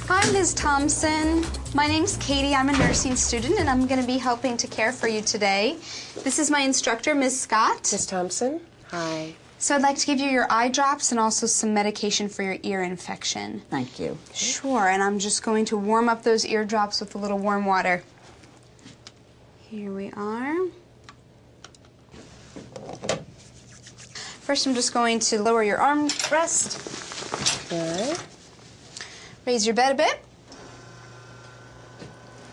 Hi, Ms. Thompson. My name's Katie. I'm a nursing student, and I'm going to be helping to care for you today. This is my instructor, Ms. Scott. Ms. Thompson, hi. So I'd like to give you your eye drops and also some medication for your ear infection. Thank you. Sure, and I'm just going to warm up those ear drops with a little warm water. Here we are. First, I'm just going to lower your armrest. Good. Raise your bed a bit.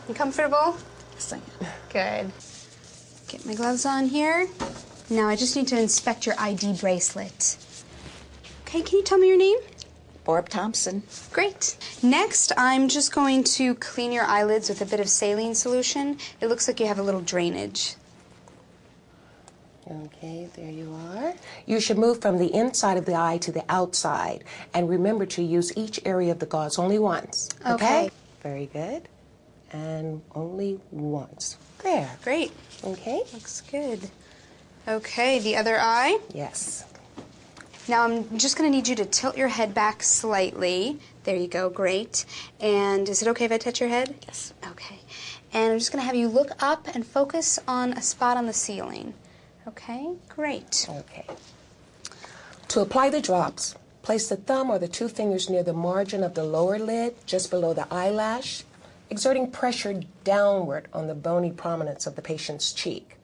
You comfortable? Yes, I am. Good. Get my gloves on here. Now I just need to inspect your ID bracelet. Okay, can you tell me your name? Barb Thompson. Great. Next, I'm just going to clean your eyelids with a bit of saline solution. It looks like you have a little drainage. Okay, there you are. You should move from the inside of the eye to the outside. And remember to use each area of the gauze only once. Okay. Very good. And only once. There. Great. Okay? Looks good. Okay, the other eye. Yes. Now I'm just going to need you to tilt your head back slightly. There you go, great. And is it okay if I touch your head? Yes. Okay. And I'm just going to have you look up and focus on a spot on the ceiling. Okay, great. Okay. To apply the drops, place the thumb or the two fingers near the margin of the lower lid, just below the eyelash, exerting pressure downward on the bony prominence of the patient's cheek.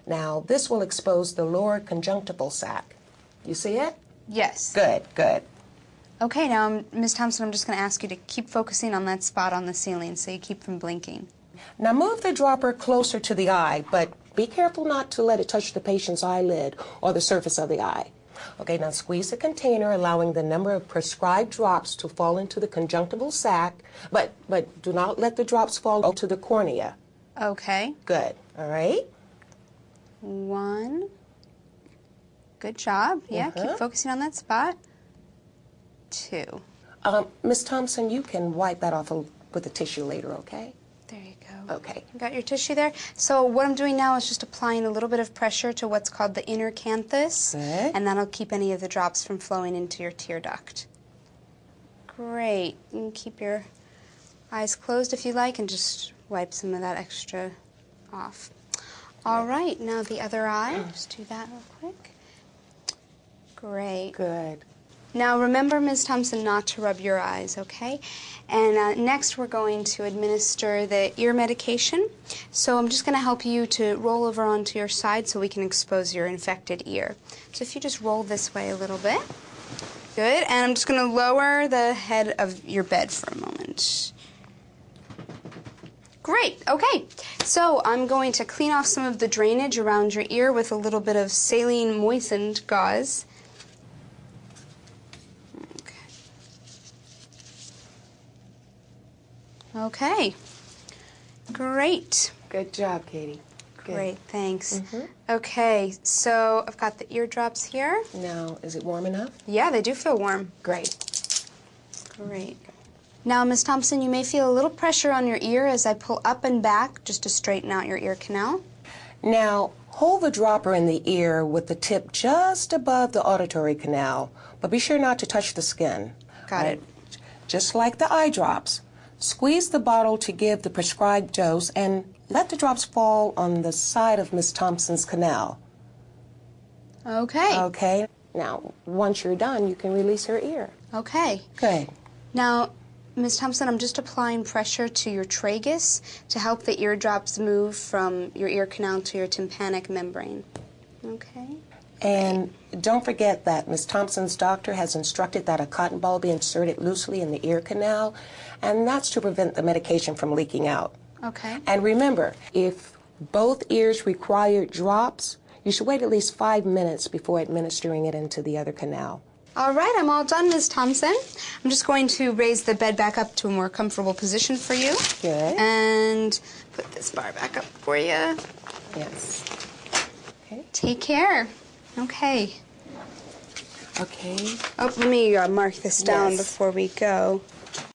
Now, this will expose the lower conjunctival sac. You see it? Yes. Good, good. Okay, now, Ms. Thompson, I'm just going to ask you to keep focusing on that spot on the ceiling so you keep from blinking. Now move the dropper closer to the eye, but be careful not to let it touch the patient's eyelid or the surface of the eye. Okay, now squeeze the container, allowing the number of prescribed drops to fall into the conjunctival sac, but do not let the drops fall to the cornea. Okay. Good, all right? 1. Good job. Yeah, keep focusing on that spot. 2. Miss Thompson, you can wipe that off with a tissue later, okay? There you go. Okay. Got your tissue there? So what I'm doing now is just applying a little bit of pressure to what's called the inner canthus. Good. And that'll keep any of the drops from flowing into your tear duct. Great. You can keep your eyes closed if you like and just wipe some of that extra off. All right, now the other eye. Just do that real quick. Great. Good. Now remember, Ms. Thompson, not to rub your eyes, okay? And next we're going to administer the ear medication. So I'm just going to help you to roll over onto your side so we can expose your infected ear. So if you just roll this way a little bit. Good, and I'm just going to lower the head of your bed for a moment. Great, okay. So I'm going to clean off some of the drainage around your ear with a little bit of saline moistened gauze. Okay. Great. Good job, Katie. Good. Great, thanks. Okay, so I've got the eardrops here. Now, is it warm enough? Yeah, they do feel warm. Great. Great. Now, Ms. Thompson, you may feel a little pressure on your ear as I pull up and back just to straighten out your ear canal. Now, hold the dropper in the ear with the tip just above the auditory canal, but be sure not to touch the skin. Got it. Just like the eye drops. Squeeze the bottle to give the prescribed dose and let the drops fall on the side of Miss Thompson's canal. Okay. Okay. Now, once you're done, you can release her ear. Okay. Good. Now, Ms. Thompson, I'm just applying pressure to your tragus to help the eardrops move from your ear canal to your tympanic membrane. Okay. And don't forget that Miss Thompson's doctor has instructed that a cotton ball be inserted loosely in the ear canal, and that's to prevent the medication from leaking out. Okay. And remember, if both ears require drops, you should wait at least 5 minutes before administering it into the other canal. All right, I'm all done, Ms. Thompson. I'm just going to raise the bed back up to a more comfortable position for you. Good. And put this bar back up for you. Yes. Okay. Take care. Okay. Okay. Oh, let me mark this down Yes. before we go.